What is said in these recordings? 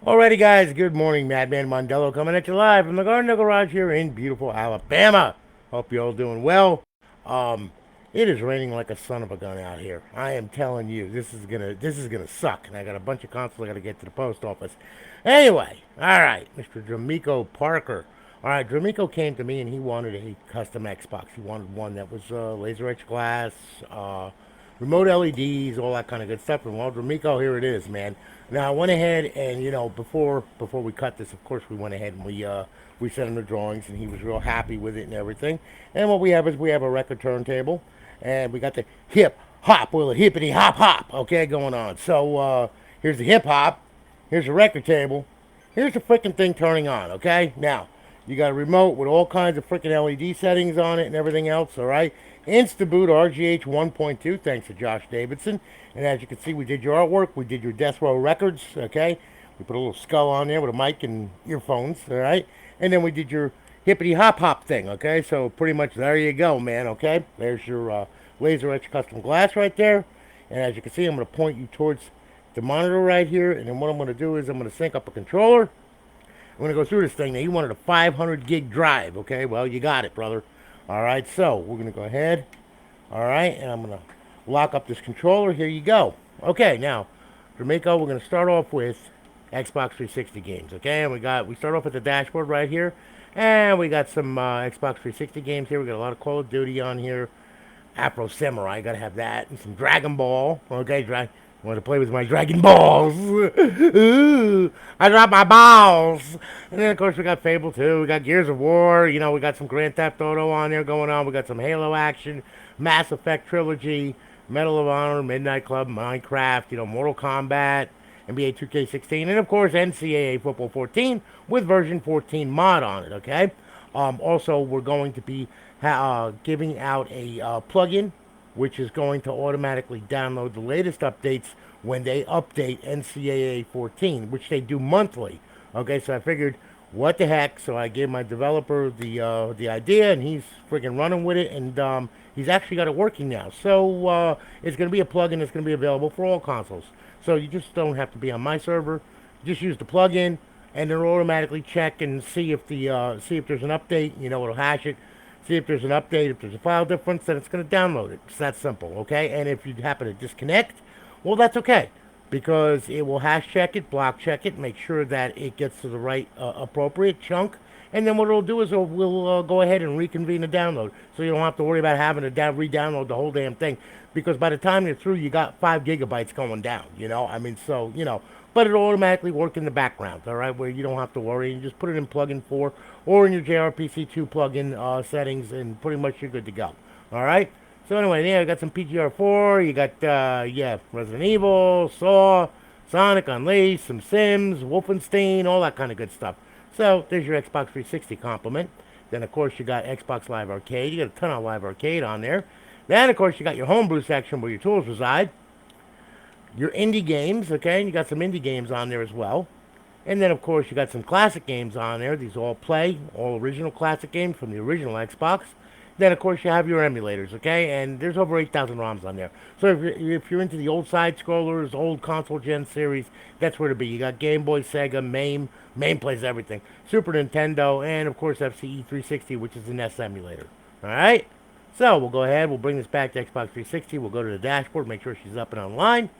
Alrighty, guys. Good morning, Madman Mondello coming at you live from the Garden Garage here in beautiful Alabama. Hope you're all doing well. Um, it is raining like a son of a gun out here. I am telling you, this is gonna suck. And I got a bunch of consoles I got to get to the post office. Anyway, all right, Mr. Dromekko Parker. All right, Dromekko came to me and he wanted a custom Xbox. He wanted one that was laser etched glass, remote LEDs, all that kind of good stuff. And well, Dromekko, here it is, man. Now I went ahead and before we cut this, of course we went ahead and we sent him the drawings and he was real happy with it and everything. And what we have is we have a record turntable and we got the hip hop, well, the hippity hop hop, okay, going on. So here's the hip hop, here's the record table, here's the freaking thing turning on, okay. Now you got a remote with all kinds of freaking LED settings on it and everything else, all right. Instaboot RGH 1.2, thanks to Josh Davidson. And as you can see, we did your artwork, we did your Death Row Records, okay? We put a little skull on there with a mic and earphones, all right? And then we did your hippity hop hop thing, okay? So pretty much there you go, man, okay? There's your laser etched custom glass right there. And as you can see, I'm going to point you towards the monitor right here. And then what I'm going to do is I'm going to sync up a controller. I'm going to go through this thing. Now, you wanted a 500 gig drive, okay? Well, you got it, brother. All right, so we're going to go ahead. All right, and I'm going to lock up this controller. Here you go. Okay, now, Dromekko, we're going to start off with Xbox 360 games, okay? And we start off with the dashboard right here. And we got some Xbox 360 games here. We got a lot of Call of Duty on here. Afro Samurai, gotta have that. And some Dragon Ball. Okay, want to play with my Dragon Balls. Ooh, I dropped my balls. And then, of course, we got Fable 2. We got Gears of War. You know, we got some Grand Theft Auto on there going on. We got some Halo action, Mass Effect Trilogy, Medal of Honor, Midnight Club, Minecraft, Mortal Kombat, NBA 2K16, and, of course, NCAA Football 14 with version 14 mod on it, okay? Also, we're going to be giving out a plugin which is going to automatically download the latest updates when they update NCAA 14, which they do monthly. Okay, so I figured, what the heck? So I gave my developer the idea, and he's freaking running with it, and he's actually got it working now. So it's going to be a plugin that's going to be available for all consoles. So you just don't have to be on my server. Just use the plugin, and it'll automatically check and see if there's an update. It'll hash it. See if there's an update. If there's a file difference, then it's going to download it. It's that simple, okay? And if you happen to disconnect, well, that's okay, because it will hash check it, block check it, make sure that it gets to the right appropriate chunk. And then what it'll do is we'll go ahead and reconvene the download. So you don't have to worry about having to re-download the whole damn thing. Because by the time you're through, you got 5 gigabytes going down, but it'll automatically work in the background, all right, where you don't have to worry. You just put it in plugin 4 or in your JRPC2 plugin settings, and pretty much you're good to go, all right? So anyway, yeah, I got some PGR4, you got, Resident Evil, Saw, Sonic Unleashed, some Sims, Wolfenstein, all that kind of good stuff. So there's your Xbox 360 complement. Then, of course, you got Xbox Live Arcade. You got a ton of Live Arcade on there. Then, of course, you got your homebrew section where your tools reside. Your indie games, okay? You got some indie games on there as well. And then, of course, you got some classic games on there. These all play, all original classic games from the original Xbox. Then, of course, you have your emulators, okay? And there's over 8,000 ROMs on there. So if you're into the old side-scrollers, old console gen series, that's where to be. You got Game Boy, Sega, MAME. MAME plays everything. Super Nintendo, and, of course, FCE 360, which is an S emulator. All right? So we'll go ahead. We'll bring this back to Xbox 360. We'll go to the dashboard, make sure she's up and online.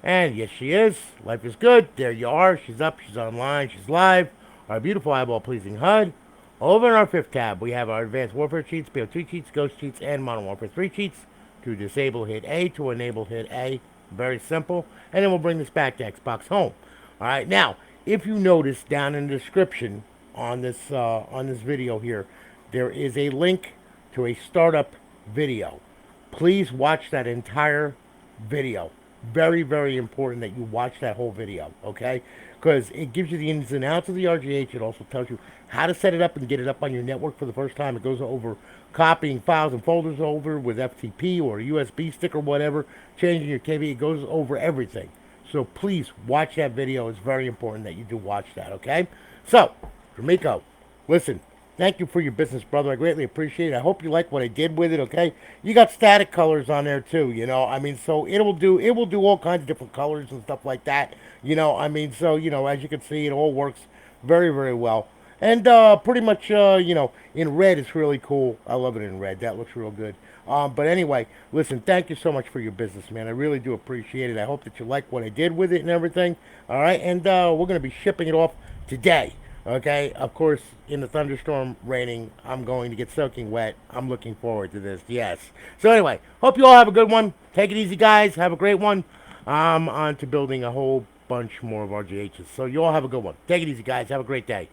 And yes, she is. Life is good. There you are. She's up. She's online. She's live. Our beautiful eyeball-pleasing HUD. Over in our 5th tab, we have our Advanced Warfare cheats, BO2 cheats, Ghost cheats, and Modern Warfare 3 cheats. To disable, hit A. To enable, hit A. Very simple. And then we'll bring this back to Xbox Home. All right. Now, if you notice down in the description on this video here, there is a link to a startup video. Please watch that entire video. Very, very important that you watch that whole video, okay? Because it gives you the ins and outs of the RGH. It also tells you how to set it up and get it up on your network for the first time. It goes over copying files and folders over with FTP or a USB stick or whatever, changing your KV. It goes over everything. So please watch that video. It's very important that you do watch that, okay? So, Dromekko, listen, Thank you for your business, brother. I greatly appreciate it. I hope you like what I did with it. Okay, you got static colors on there too. I mean, so it will do all kinds of different colors and stuff like that. I mean, so as you can see, it all works very very well. And pretty much, in red, it's really cool. I love it in red. That looks real good. But anyway, listen, thank you so much for your business, man. I really do appreciate it. I hope that you like what I did with it and everything. All right, and we're going to be shipping it off today. Okay, of course, in the thunderstorm raining, I'm going to get soaking wet. I'm looking forward to this, yes. So anyway, hope you all have a good one. Take it easy, guys. Have a great one. I'm on to building a whole bunch more of RGHs. So you all have a good one. Take it easy, guys. Have a great day.